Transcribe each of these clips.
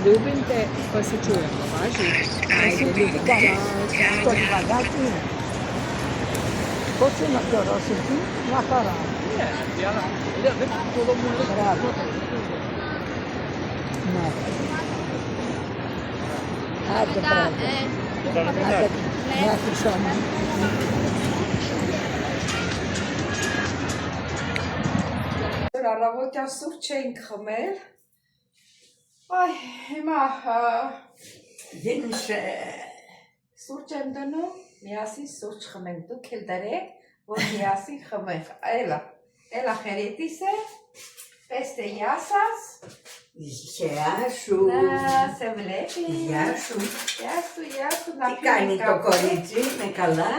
Любите посечуємо, бачите? Хочу на дорожку, на пора. Браво. Hadi bravo. Hadi şuna. Առավոտյան սուրճ էինք խմել։ Այ, հիմա սուրճ եմ դնում, միասին սուրճ խմենք, դուք էլ դրեք, որ միասին խմենք, էլա խերետիս է, պեստ է յասաս, Яшу. σε βλέπει, Γιάσου, να Τι κάνει το κορίτσι, είναι καλά.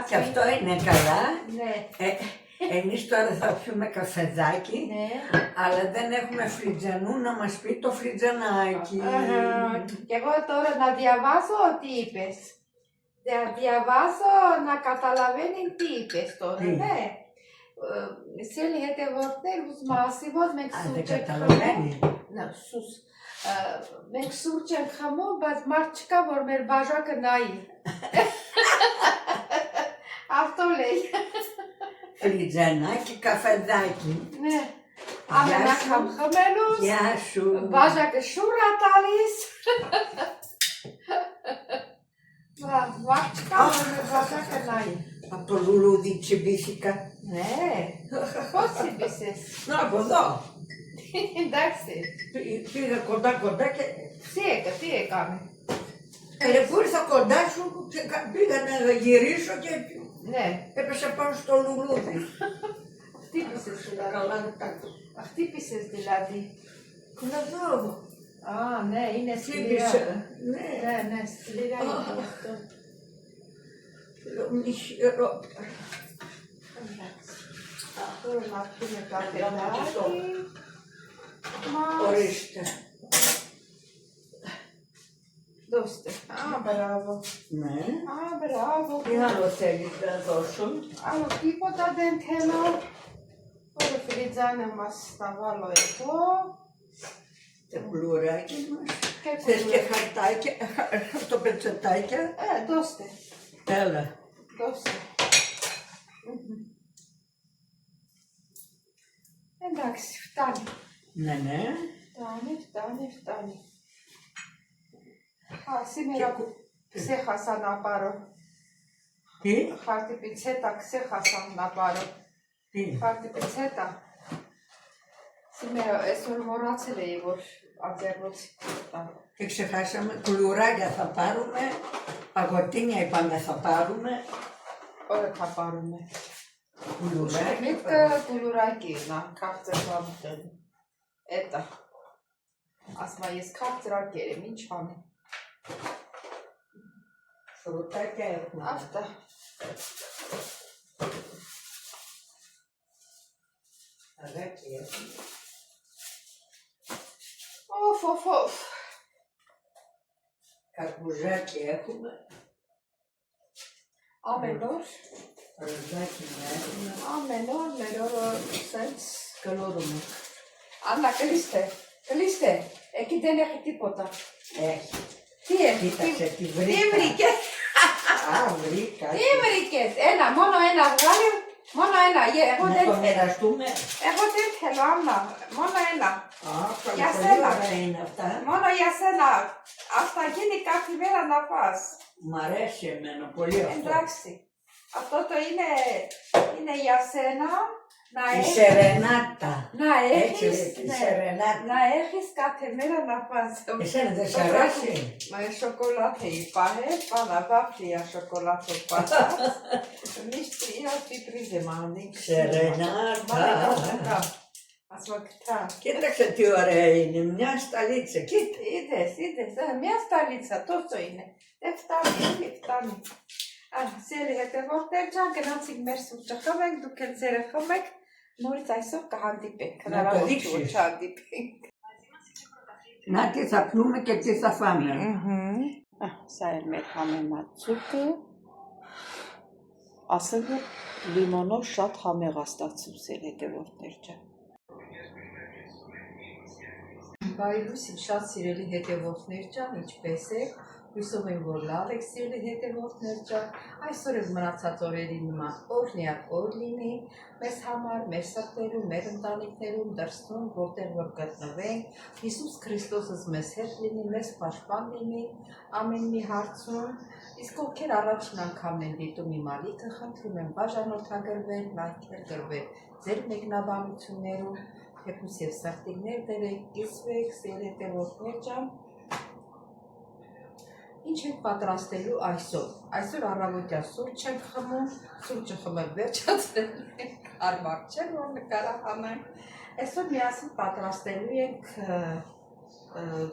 Και αυτό είναι καλά. Εμείς τώρα θα πιούμε καφεδάκι, αλλά δεν έχουμε φλιτζανού να μας πει το φλιτζανάκι. Και εγώ τώρα να διαβάσω τι είπες. Να διαβάσω να καταλαβαίνει τι είπες τώρα, ναι. Սելի հետևորդներ ուզում ասի, որ մենք սուրճ ենք խմում, մենք սուրճ ենք խմում, բայց մարդ չկա, որ մեր բաժակը նայի։ Αυτό λέει. Φλιτζανάκι, καφεδάκι. Ναι. Ամենակ խմելուց, Γεια σου. բաժակը շուռ ա տալիս։ Մարդ չկա, որ մեր բաժակը նայի։ Από το λουλούδι τσιμπήθηκα. Ναι, πώς τσιμπήσες. Να, από εδώ. Εντάξει. Πήγα κοντά και... Τι έκανε. Που ήρθα κοντά σου, πήγα να γυρίσω και Ναι. έπεσα πάνω στο λουλούδι. Χτύπησες δηλαδή. Καλά κάτω. Χτύπησες δηλαδή. Εδώ. Α, ναι, είναι σκληρά. Ναι, σκληρά είναι αυτό. Μισηρό. Εντάξει. Τώρα να πούμε καφεδάκι. Ορίστε. Δώστε. Α, μπράβο. Ναι. Α, μπράβο. Τι άλλο θέλεις να δώσω. Άλλο τίποτα δεν θέλω. Τώρα φριτζάνε μας τα βάλω εδώ. Τα κουλουράκια μας. Θες και χαρτάκια, χαρτοπετσετάκια. Δώστε. Έλα. Δώστε. Εντάξει, φτάνει. Ναι. Φτάνει. Α, σήμερα ξέχασα να πάρω. Τι. Χάρτη πιτσέτα ξέχασα να πάρω. Τι. Χάρτη πιτσέτα. Σήμερα εσωρμοράτσε λέει որ աջերոցի Και ξεχάσαμε, κουλουράκια θα πάρουμε, παγωτίνια είπαμε θα πάρουμε. Ωραία θα πάρουμε. Κουλουράκια. Միտքը կուլուրակի նա քաղցրամ դեն։ Էտա։ Ասма ես քաղցրակեր եմ, ինչ անեմ։ Φρουτάκια έχουμε. Αυτά. Αγάκι έχουμε. Ωφ. Καρπουζάκι έχουμε. Ամեն օր Ροζάκι έχουμε. Ամեն օր մեր օրը սենց Καλորούμε. Աննա կլիստ է, եկի դենեխի տիպոտա։ Έχει. Կիտասը Տիվրիկ է։ վրիկա։ Տիվրիկ է, էնա, մոնո էնա, վարի, մոնո էնա, Մոնո ներաշտում է։ Եղոտել հելանա, մոնո էնա, Ясена. մոնո յասենա, աստագինի կաթիվերա նապաս, Мареше мене поліг. ընդրաքսի, ատոտո ինե յասենա, І серената. նա էխիս, Серената. նա էխիս կաթիվերա նապաս, Εσύ δεν σ' αρέσει. մայ շոկոլադ էի պահել, պանա վაფլիա շոկոլադ է պահած, միշտ իրա սիպրիզ եմ անդինք, Серената. ասվակտա, Китайся ти орейни, у меня столица. Кит. Իդես, միա ստալիցա, տոցո ինե, տեվտանի, սելի հետևորդեր ճան, գնացիք մեր սուրջը խմենք, դուք էլ ձերը խմենք, նորից այսօր կհանդիպենք, հնարավորություն չհանդիպենք։ Να τι θα πιούμε και τι θα φάμε. Սա էր մեր համեմատցուկը, ասել որ լիմոնով շատ համեղ է ստացում սել հետևորդներ ճան։ Բայրուսին շատ սիրելի հետևորդներ ճան, ինչպես եք, հույսով եմ, որ լավ եք սիրելի հետևորդներ ճան, այսօր էլ մնացած օրերի նման օրհնյակ օր լինի, մեզ համար, մեր սրտերում, մեր ընտանիքներում, դրսում, որտեղ որ գտնվենք, Հիսուս Քրիստոսս մեզ հետ լինի, մեզ պաշտպան լինի, ամեն մի հարցում, իսկ ովքեր առաջին անգամն են դիտում իմ ալիքը, խնդրում եմ բաժանորդագրվել, լայքեր գրվել ձեր մեկնաբանություններում, թեկուս և սրտիկներ դերեք, կիսվեք, սեր հետևորդներ ճան, ինչ ենք պատրաստելու այսօր, այսօր առավոտյան սուրճ ենք խմում, սուրճը խմել վերջացրել ենք, արմար չէ, որ նկարահանենք, այսօր միասին պատրաստելու ենք,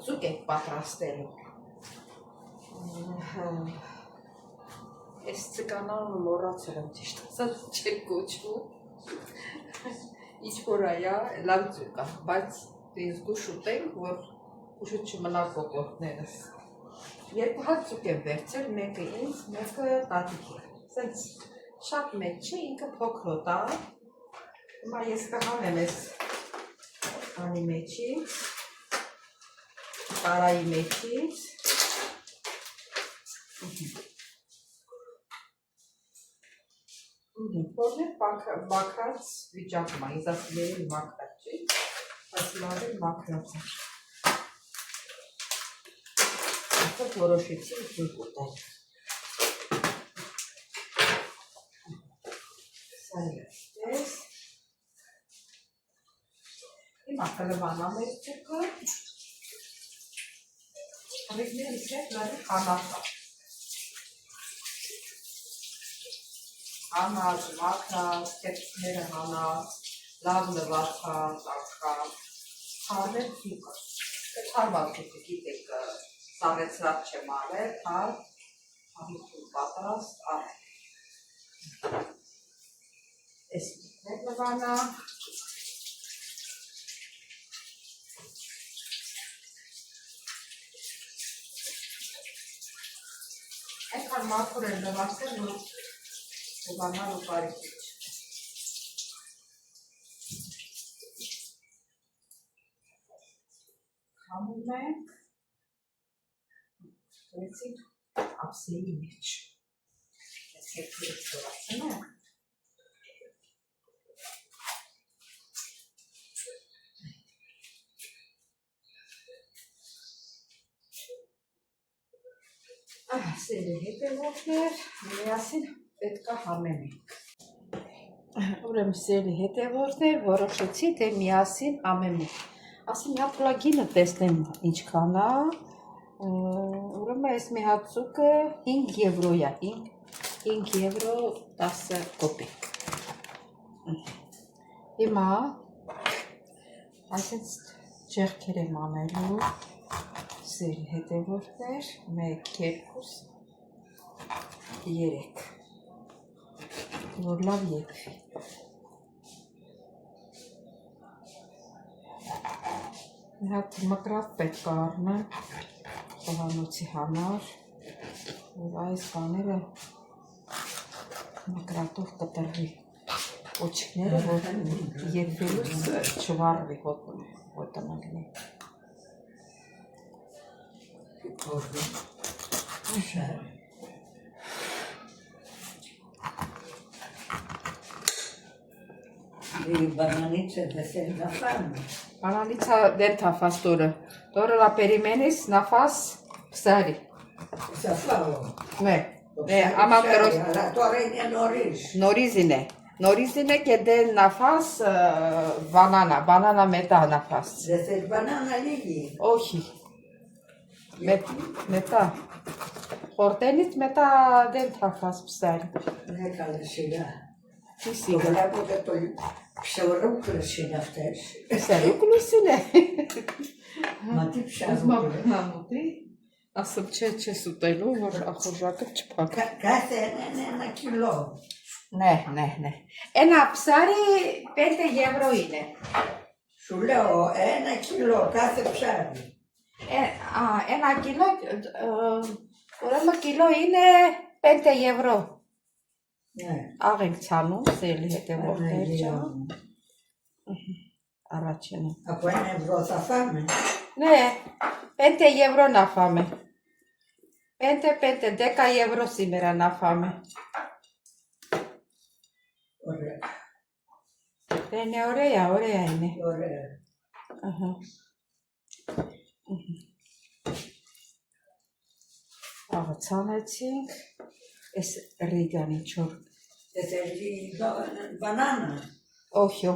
ձուկ ենք պատրաստելու, ես ծկանալը մորացել եմ ճիշտ ասած չեմ կոչվում, ինչ-որ այա լավ ձուկ է, բայց ինձ գուշ ուտենք, որ ուշը չմնա կոկորդներս։ Երկու հատ ձուկ եմ վերցել, մեկը ինձ, մեկը տատիկի։ Սենց շատ մեծ չի, ինքը փոքրոտ է։ Հիմա ես կհանեմ ես անի մեջից, տարայի մեջից։ Որն է մաքրած վիճակում է, ինձ ասիլերի մաքրած չի, բայց լավ է մաքրած է։ Այսօր որոշեցի ձուկ ուտել։ Սա ես։ Հիմա կլվանա մեր ձուկը։ Հավիկներիս հետ լավի խանածա։ Հանած, մաքրած, թեփքները հանած, լավ լվացած, աղքած, թարմել ձուկը։ Թարմալ ձուկը գիտեք սառեցրած չեմ արել, թարմ պատրաստ արել։ Էս մեր լվանա։ Այնքան մաքուր են լվացել, որ Լվանալ ու բարիքիչ։ Հանում ենք, գրեցինք ապսեի մեջ։ Ես հետքերից որացում ենք։ Սերի հետևորդներ, միասին պետք է համենենք։ Ուրեմն սերի հետևորդներ, որոշեցի, թե միասին ամենենք։ Ասի մի հատ պլագինը տեսնեմ ինչքան է, ուրեմն այս մի հատ ձուկը 5 եվրո է, 5 եվրո 10 կոպեկ։ Հիմա այսպես ջեղքեր եմ անելու սերի հետևորդներ, 1, 2, 3, որ լավ եկվի։ Մի հատ մկրատ պետք է առնեմ խոհանոցի համար, որ այս բաները մկրատով կտրվի ոչիկները, որ երկվելուց չվարվի հոտը մագնի։ Orada. Aşağı. Բանանիցը դեսել նավարն է։ Բանանիցը դեր թաֆաս տորը։ Տորը լա պերիմենիս նավաս պսարի։ Սաֆավո։ Ամա կրոս Տորեն է նորիզ։ նորիզին է։ Նորիզին է կեդե նավաս բանանա մետա նավաս։ Դեսել բանանա լիգի։ Օհի։ Մետա։ Խորտենից մետա դեր թաֆաս պսարի։ Նեկալը շիլա։ Իսի։ Գոլա բոդետոյ Pşavırım kırışın after. Պսարի կլուսին է։ Matip Ուզմա şavırım. մամուտի։ Ասում չէ սուտելու, որ ախորժակը չփակ։ Կասեն կիլո։ Ναι. Ένα ψάρι 5 ευρώ είναι. Σου λέω 1 κιλό κάθε ψάρι. Ένα κιλό, ուրեմն կիլո είναι 5 ευρώ. Ναι. Աղենք ցանում, սելի հետևորդներ ջան։ Առաջինը։ Από 1 ευρώ θα φάμε. Ναι, 5 ευρώ να φάμε. 5, 10 ευρώ σήμερα να φάμε. Ωραία. Είναι ωραία είναι. Ωραία. Աղացանեցինք, ես ռիգանի չոր։ Θέλει μπανάνα. Όχι,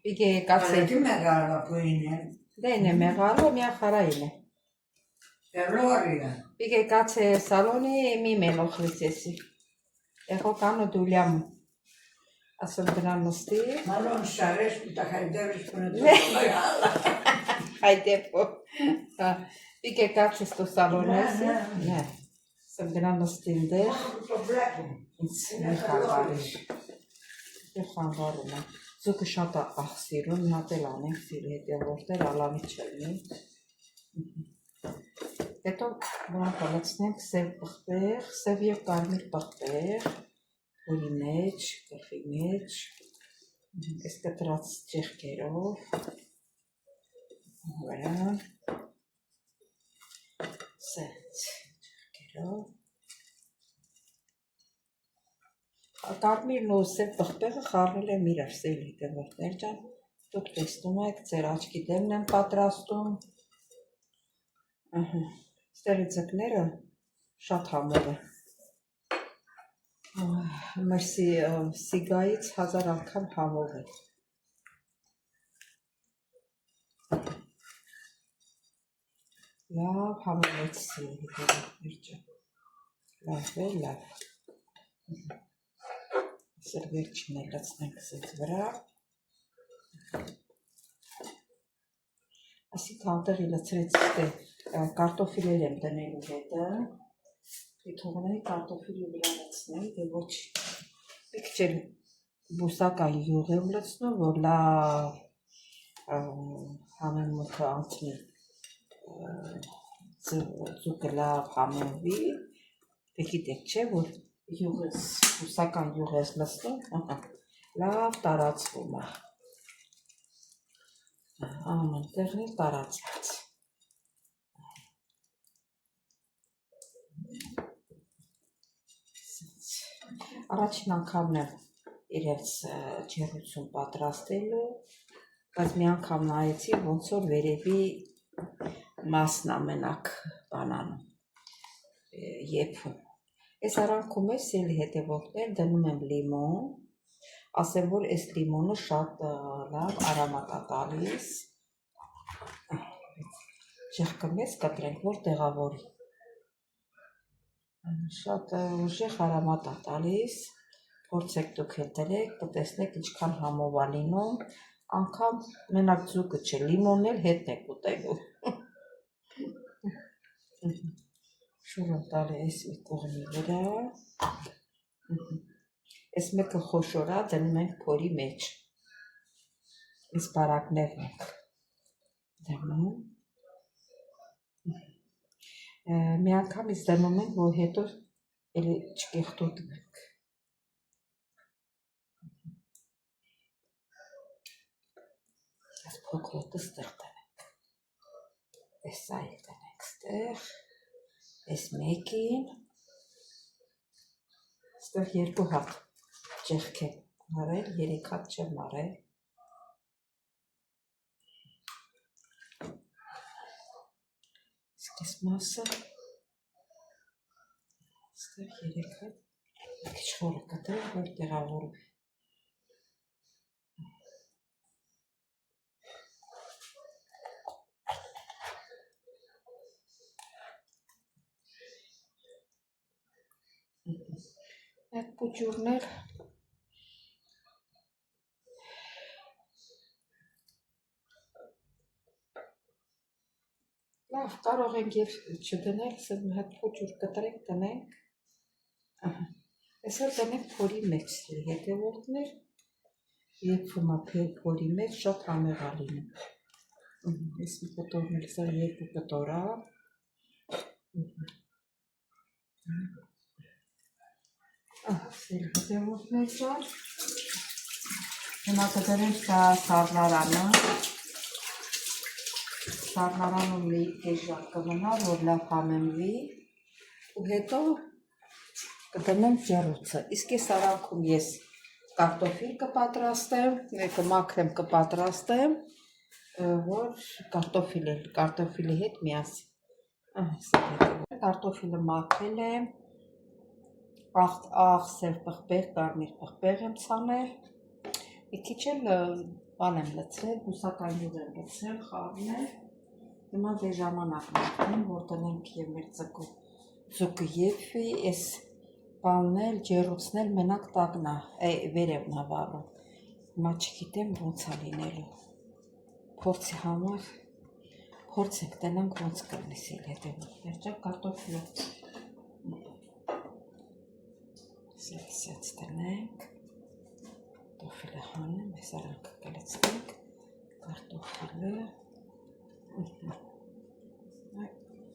πήγε κάτσε. Αλλά τι μεγάλα που είναι. Δεν είναι μεγάλο, μια χαρά είναι. Ελόρια. Πήγε κάτσε σαλόνι, μη με ενοχλείς εσύ. Εγώ κάνω δουλειά μου. Ας τον γραμμοστεί. Μάλλον σ' αρέσει που τα χαϊδεύεις που είναι τόσο μεγάλα. Χαϊδεύω. Πήγε κάτσε στο σαλόνι εσύ. Ναι. Στον γραμμοστή ντερ. Το βλέπω. Είναι χαλάρι. Δεν խանգարում է։ Ձուկը շատ աղսիրում, նա էլ անենք սիրի հետևորդներ, ալանի չելնի։ Հետո նրանք հալացնենք սև պղպեղ, սև և կարմիր պղպեղ, հորի մեջ, կրխի մեջ, այս կտրած ճեղքերով, վրա, սենց ճեղքերով, Կարմիրն ու սև պղպեղը խառնել եմ իրար սելի հետևորդներ ջան, դուք տեսնում եք, ձեր աչքի դեմն եմ պատրաստում, ստերի ձկները շատ համով է, մեր սիգայից 1000 անգամ համով է, լավ համովեց սելի հետևորդներ ջան, լավ է, լավ, Սրվերջին է լծնենք սեծ վրա, ասիք հանդեղի լծրեցիք է կարտոֆիլեր եմ դնելու հետը, թողնեի կարտոֆիլի վրա լծնեի, դե ոչ մի քիչ էլ բուսական յուղ եմ լծնում, որ լավ համեմուտը անցնի, ձուկը լավ համենվի, դե գիտեք չէ, որ յուղս, բուսական յուղ ես լծնում, լավ տարածվում է, ամեն տեղն էլ տարածված։ Առաջին անգամն եմ իրենց ջեռություն պատրաստելու, բայց մի անգամ նայեցի, ոնց որ վերևի մասն ամենակ բանանում, եփում։ Ես արանքում ես սելի հետևորդներ դնում եմ լիմոն, ասեմ, որ ես լիմոնը շատ լավ արամատ է տալիս, ջեղկը մեծ կտրենք, որ տեղավորի, շատ ուժեղ արամատ է տալիս, փորձեք դուք էլ դրեք, կտեսնեք ինչքան համով է լինում, անգամ մենակ ձուկը չէ, լիմոնն էլ հետն եք ուտելու։ Շուրը տալի ես մի կողմի վրա, ես մեկը խոշորա դնում ենք փորի մեջ, ես բարակներն ենք դնում, մի անգամ ես դնում ենք, որ հետո էլի չկեղտոտվենք, ես փոքրոտը ստեղ դնենք, ես սա էլ դնենք ստեղ, Այս մեկին ստեղ երկու հատ ճեղք եմ արել, 3 հատ չեմ արել։ Իսկ այս մասը ստեղ 3 հատ քիչ խորը կտրել, որ տեղավորվի։ Այդ փուջուրներ լավ, կարող ենք եւ չդնել, ասել մի հատ փուջուր կտրենք, տնենք։ Այսօր տնենք փորի մեջ, հետևորդներ, եփվում է փորի մեջ, շատ համեղա լինում։ Այս մի կտորն էլ սա 2 կտոր է։ Հետևորդներ ճար։ Հիմա կդրենք սա սառնարանը։ Սառնարանում մի էժան կմնա, որ լավ համեմվի, ու հետո կդնեմ ջեռոցը։ Իսկ այս արանքում ես կարտոֆիլ կպատրաստեմ, կմաքրեմ կպատրաստեմ, որ կարտոֆիլի հետ միասին։ Կարտոֆիլը մաքրել եմ, աղսել պղպեղ, կարմիր պղպեղ եմ ցանել, մի քիչ էլ բան եմ լցրել, բուսական յուղ եմ լցրել, խառնել։ Հիմա դե ժամանակն է, որ տնենք եւ մեր ձուկը եփվի, այս բանն էլ ջեռոցն էլ մենակ տակն է, վերևն է վառում։ Հիմա չգիտեմ ոնց է լինելու։ Փորձի համար փորձենք տնենք ոնց կլինի սել հետևորդներ, ճա կարտոֆիլը սենց տնենք, կարտոֆիլը հանեմ, այս արանքը կլցնենք, կարտոֆիլը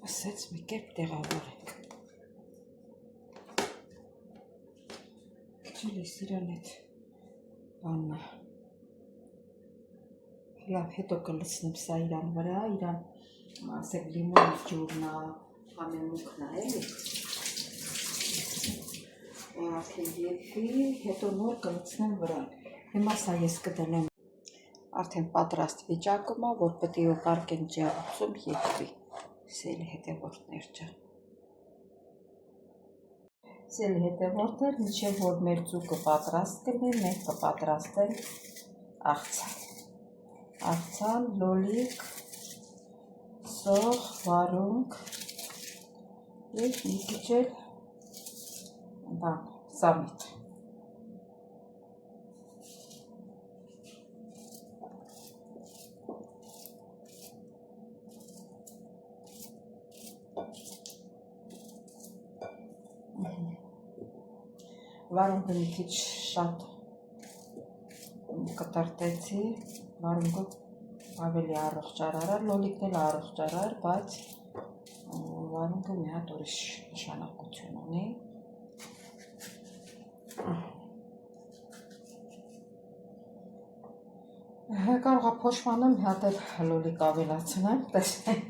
ասեց մի կերպ տեղավորենք։ Քիչ էս իրան այդ բաննը։ Լավ, հետո կլցնեմ սա իրան վրա, իրան ասեք լիմոնի ջուրն է, համեմուկն է, էլի։ Արդեն եփվի, հետո նոր կլցնեմ վրան։ Հիմա սա ես կդնեմ արդեն պատրաստ վիճակում է, որ պետք է ուղարկենք ջեռոցում եփվի։ Սելի հետևորդներ ջան։ Սելի հետևորդներ, մինչև որ մեր ձուկը պատրաստ կլինի, մենք կպատրաստենք աղցան։ Աղցան, լոլիկ, սող, վարունգ եւ մի քիչ էլ սամիտ։ Վարունգը մի քիչ շատ կտրտեցի, վարունգը ավելի առողջ արար, լոլիկն էլ առողջ արար, բայց վարունգը մի հատ ուրիշ նշանակություն ունի։ Կարող է փոշմանը մի հատ էլ լոլիկ ավելացնեմ, տեսնենք։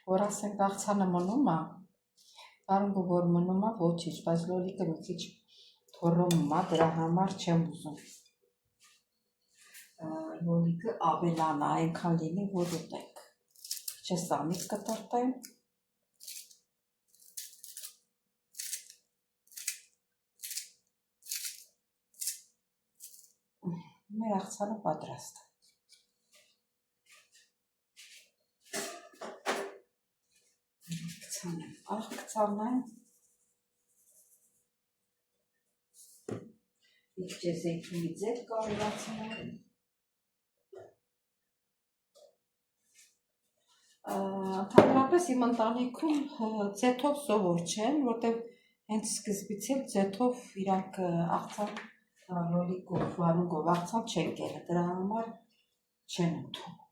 Որ ասենք աղցանը մնում է, վարունգը որ մնում է ոչինչ, բայց լոլիկը մի քիչ թոռոմում է, դրա համար չեմ ուզում լոլիկը ավելանա, այնքան լինի, որ ուտենք։ Չէ սամից կտրտեմ։ Մեր աղցանը պատրաստ է։ Աղ կցանեմ, մի քիչ զեյթունի ձեթ կարողացնեմ։ Ընդհանրապես իմ ընտանիքում ձեթով սովոր չեն, որտեղ հենց սկզբից էլ ձեթով իրանք աղցան լոլիկով, վարունգով աղցան չեն կերել, դրա համար չեն ընդունում։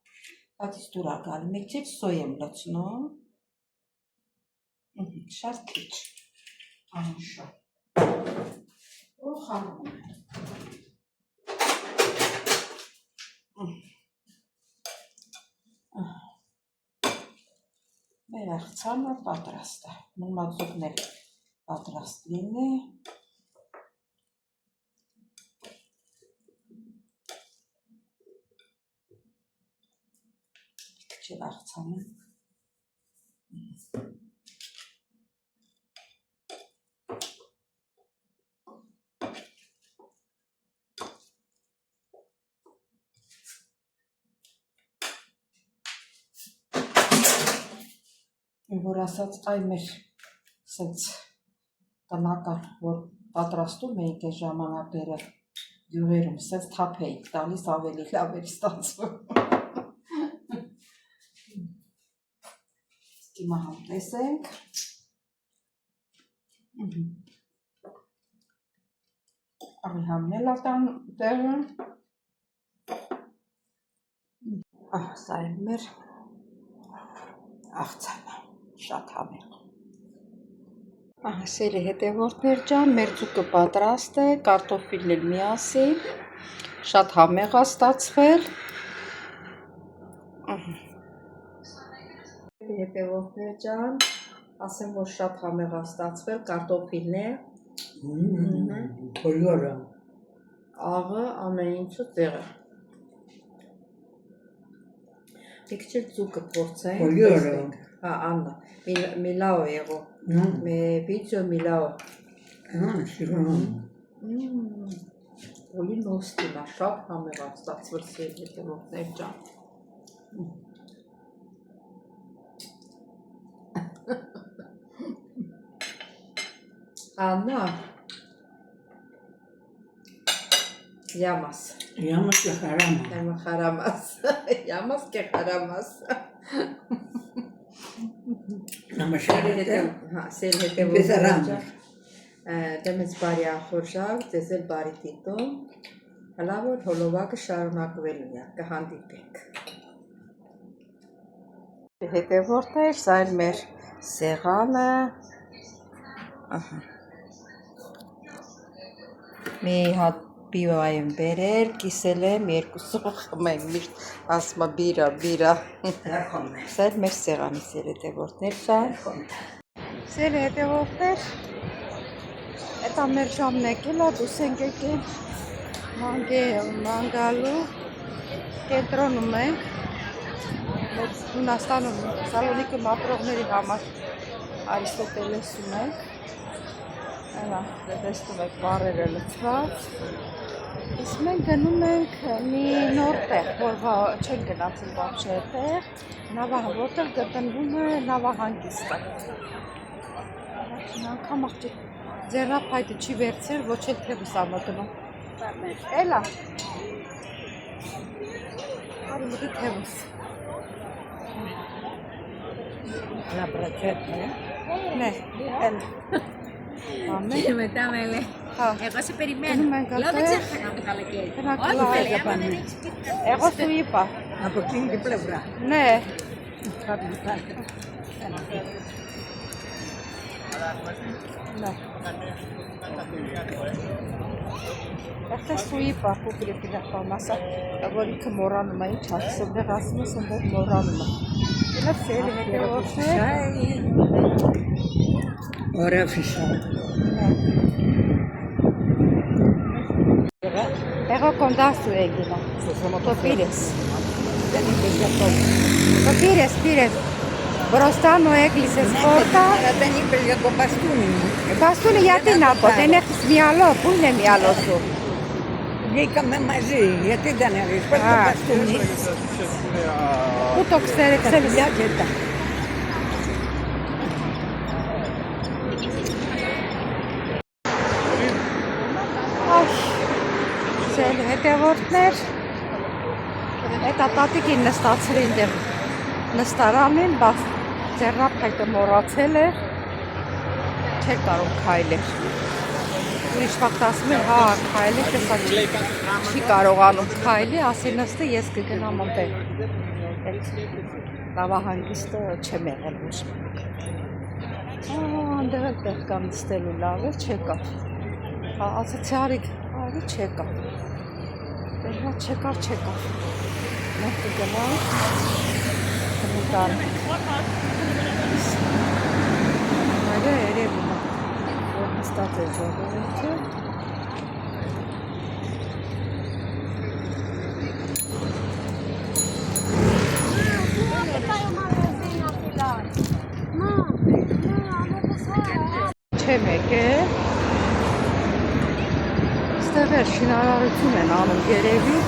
Բայց դուր ա գալի, մի քիչ սոյ եմ լցնում։ Շատ քիչ։ Անշա։ Ու խառնում եմ։ Մեր աղցանը պատրաստ է։ Մոմաձուկն էլ պատրաստ լինի։ Քիչ աղցանը։ Որ ասած այ մեր սենց տնական, որ պատրաստում էինք այս ժամանակները գյուղերում, սենց թափ էինք տալիս ավելի լավ էր ստացվում։ Հիմա համտեսենք։ Արիհամն էլ ատան տեղը։ Սա է մեր աղցանը։ Շատ համեղ։ Սիրելի հետևորդներ ջան, մեր ձուկը պատրաստ է, կարտոֆիլն էլ միասին, շատ համեղ է ստացվել։ Հետևորդներ ջան, ասեմ, որ շատ համեղ է ստացվել, կարտոֆիլն է։ Բոլորը։ Աղը ամեն ինչը տեղը։ Մի քիչ ձուկը փորձենք։ Բոլորը։ Հա, Աննա, միլաո եղո։ Վիդեո միլաո։ Πολύ նոստիմ է, շատ համեղ է ստացվել սիրելի հետևորդներ ջան։ Աննա, յամաս։ Յամաս και χαράμα. Յամա χαρամաս։ Յամաս και χαρամաս։ Սեր հետևորդներ ջան։ Դեմից բարի ախորժակ, ձեզ էլ բարի դիտում։ Հլա որ հոլովակը շարունակվելու է, կհանդիպենք։ Հետևորդներ, սա էլ մեր սեղանը։ Մի հատ պիվա եմ բերել, կիսել եմ, երկուսով խմենք, միշտ ասում եմ բիրա։ Սա էլ մեր սեղանի սեր հետևորդներ ջան։ Սեր հետևորդներ, էտա մեր ժամն եկել է, դուս ենք եկել մանգալու կենտրոնում ենք, Հունաստանում Սալոնիկի մապրողների համար Արիստոտելեսում ենք, տեսնում եք բարերը լցված, իսկ մենք գնում ենք մի նոր տեղ, որ չենք գնացել բավշե տեղ, որտեղ գտնվում է նավահանգիստը։ Անգամ աղջիկ ձեռնափայտը չի վերցրել, ոչ էլ թևս ա մտնում։ Էլա։ Արի մտի թևս։ La praceta, Ναι, έλα. Πάμε. Και μετά με λέει. Εγώ σε περιμένω. Λέω δεν ξέχανα το καλοκαίρι. Όχι, θέλει, άμα δεν έχεις πει. Εγώ σου είπα. Από εκείνη την πλευρά. Ναι. Ναι. Εχθές σου είπα που πρέπει να πάω μέσα. Εγώ ρίχνω μωράνωμα ή τσάξω. Δεν γάσουμε σαν το μωράνωμα. Είναι θέλει, Ωραία φυσά. Εγώ κοντά σου έγινα. Το πήρες. Δεν είπες γι' αυτό. Το πήρες. Μπροστά μου έκλεισες πόρτα. Αλλά δεν είπες για το μπαστούνι μου. Μπαστούνι γιατί να πω, δεν έχεις μυαλό. Πού είναι μυαλό σου? Βγήκαμε μαζί, γιατί δεν έχεις πες το μπαστούνι. Πού το ξέρετε? Φιλιά και τα. Հետևորդներ, էտա տատիկին նստացրի ինտեղ նստարանին, բաց ձեռնափայտը մոռացել էր, չէր կարող քայլել։ ուրիշ վաղտ ասում է, հա, քայլի, տեսա չի կարողանում քայլի, ասի նստի, ես կգնամ այնտեղ։ Այդ նավահանգիստը չեմ եղել ոչ մեկ։ Այնտեղ էլ տեղ կա նստելու լավ է, չեկա։ Հա, ասացի Արիկ, արի չեկա։ Դեռ չեկա։ Մենք կգնանք։ Կմտան։ Այդը երևում է, որ նստած է ժողովուրդը։ Չեմ եկել։ Ստեղ էլ շինարարություն են անում երևի։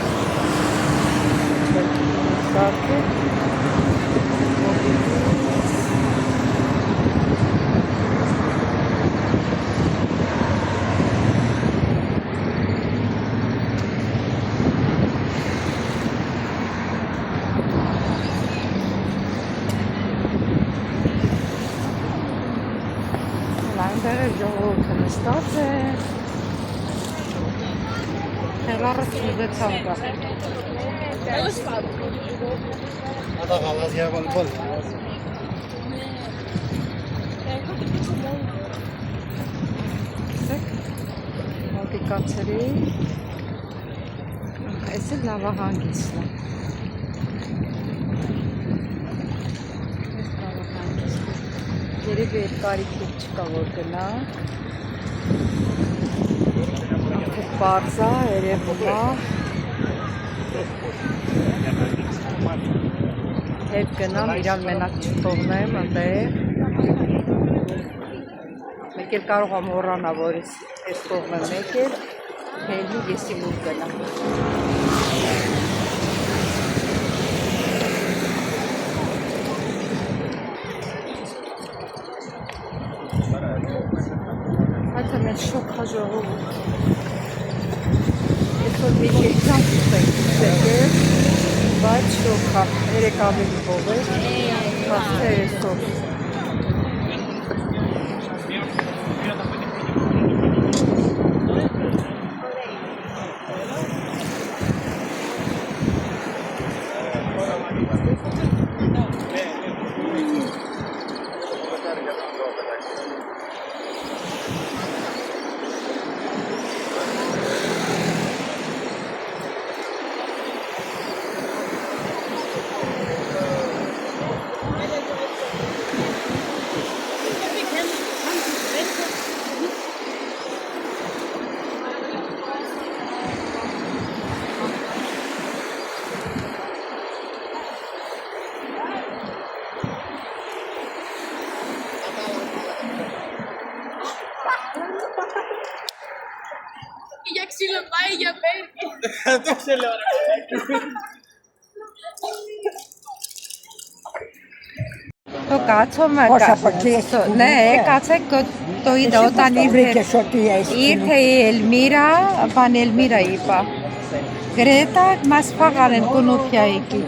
Սարքը։ Այնտեղ էլ ժողովուրդը նստած է։ Հեռառս ուզեցան կա։ Մոտիկացրի։ Այս էլ նավահանգիստն է։ Երևի այդ կարիքից չկա որ գնանք։ Պարզ է, երևում է։ Հետ գնամ, իրան մենակ չթողնեմ այնտեղ։ Մեկ էլ կարող եմ մոռանա, որ ես թողնեմ մեկ էլ, հելի եսի մուր գնամ։ Այդը մեր շոք հա ժողովուրդ։ Այսօր մի կերքան կուտենք եկել, բայց շոք հա, երեք ավելի բով է, հասթե այսօր։ Jak si lo vaya a ver. To kacom ne, kacek to ide otan irte Elmira, pan Elmira ipa. Greta mas pagaren konopia iki.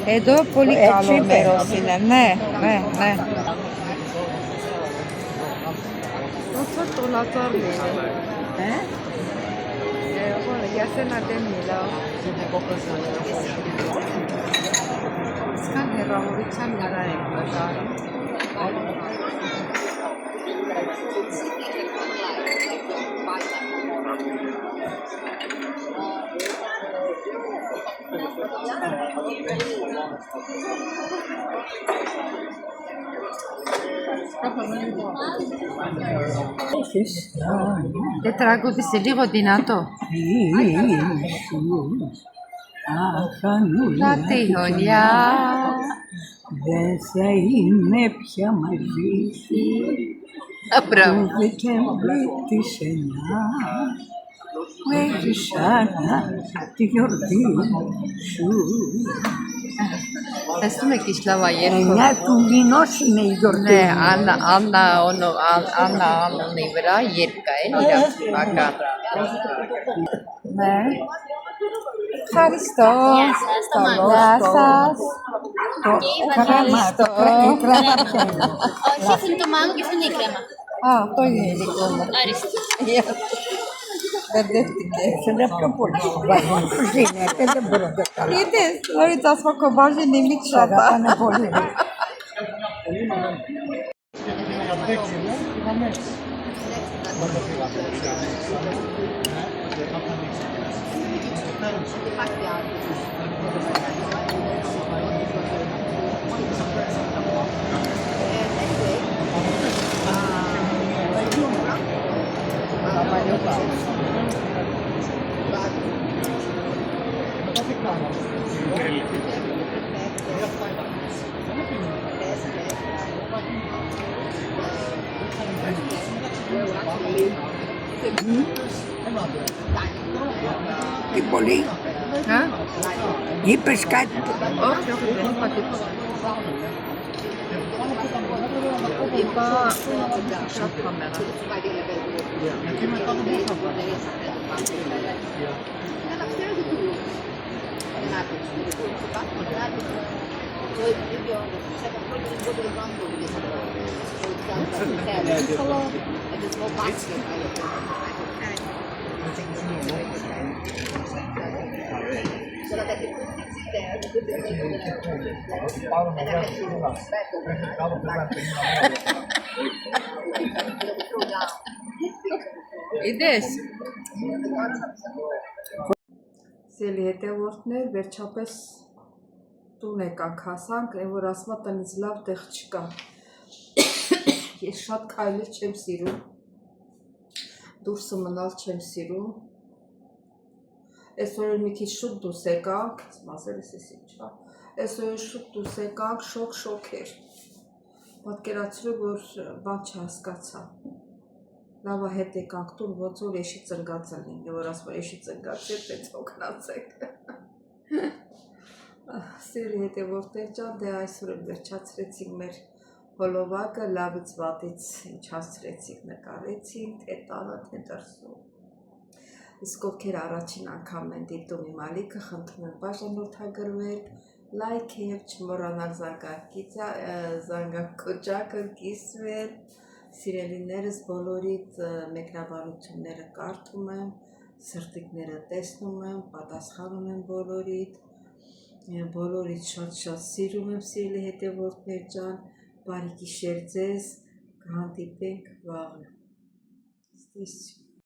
Edo polikalo merosine. Ne. Oto tolatar mele. Bueno, ya se natemila. Skan herravurichan gara ekatara. Te τραγούδισε λίγο δυνατό. Κάτι γωνιά. Δεν θα είμαι πια μαζί σου. Μπράβο. Δεκέμβρη τη σενά. Που έχει σαν τη γιορτή σου. Ας πούμε Κισλάβα երկու։ 9 του μηνός είναι η γιορτή. Ναι, Աննա անունի վրա երկա է իրավական։ Ναι. Ευχαριστώ. Γεια Ευχαριστώ. Όχι, αυτό είναι το μάγκο και αυτό είναι η κρέμα. Α, αυτό είναι η δικό μου. Άριστη. Սրեպկը պոլիշ վայրում ուժին է, տեդը բրոգը տալա։ Գիտես, նորից ասма քո բաժինի մի շատ է։ Շարապանը բոլի։ Ti bolí? Հա? Είπες κάτι. Όχι, όχι, δεν είπα τίποτα. Είπα շատ կամերա։ Իդես։ Սելի հետևորդներ, վերջապես տուն եկանք հասանք, այն որ ասма տնից լավ տեղ չկա։ Ես շատ քայլել չեմ սիրում, դուրսը մնալ չեմ սիրում։ Այսօր մի քիչ շուտ դուրս եկանք, մազերս էս ինչա, այսօր շուտ դուրս եկանք, շոկ էր։ Պատկերացրու, որ բան չհասկացա։ Լավա հետ եկանք տուն, ոնց որ էշի ծնգած են, որ ասում էշի ծնգած է, տենց օգնացեք։ Սիրելի հետևորդներ ջան, դե այսօր վերջացրեցինք մեր հոլովակը, լավից վատից ինչ հասցրեցինք, նկարեցինք, թե տանը, թե դրսում։ Իսկ ովքեր առաջին անգամ են դիտում իմ ալիքը, խնդրում եմ բաժանորդագրվել, լայքեր, չմոռանալ զանգակոճակը կիսվել, սիրելիներս բոլորիդ մեկնաբանությունները կարդում եմ, սրտիկները տեսնում եմ, պատասխանում եմ բոլորիդ շատ սիրում եմ սիրելի հետևորդներ ջան, բարի գիշեր ձեզ, կհանդիպենք վաղը։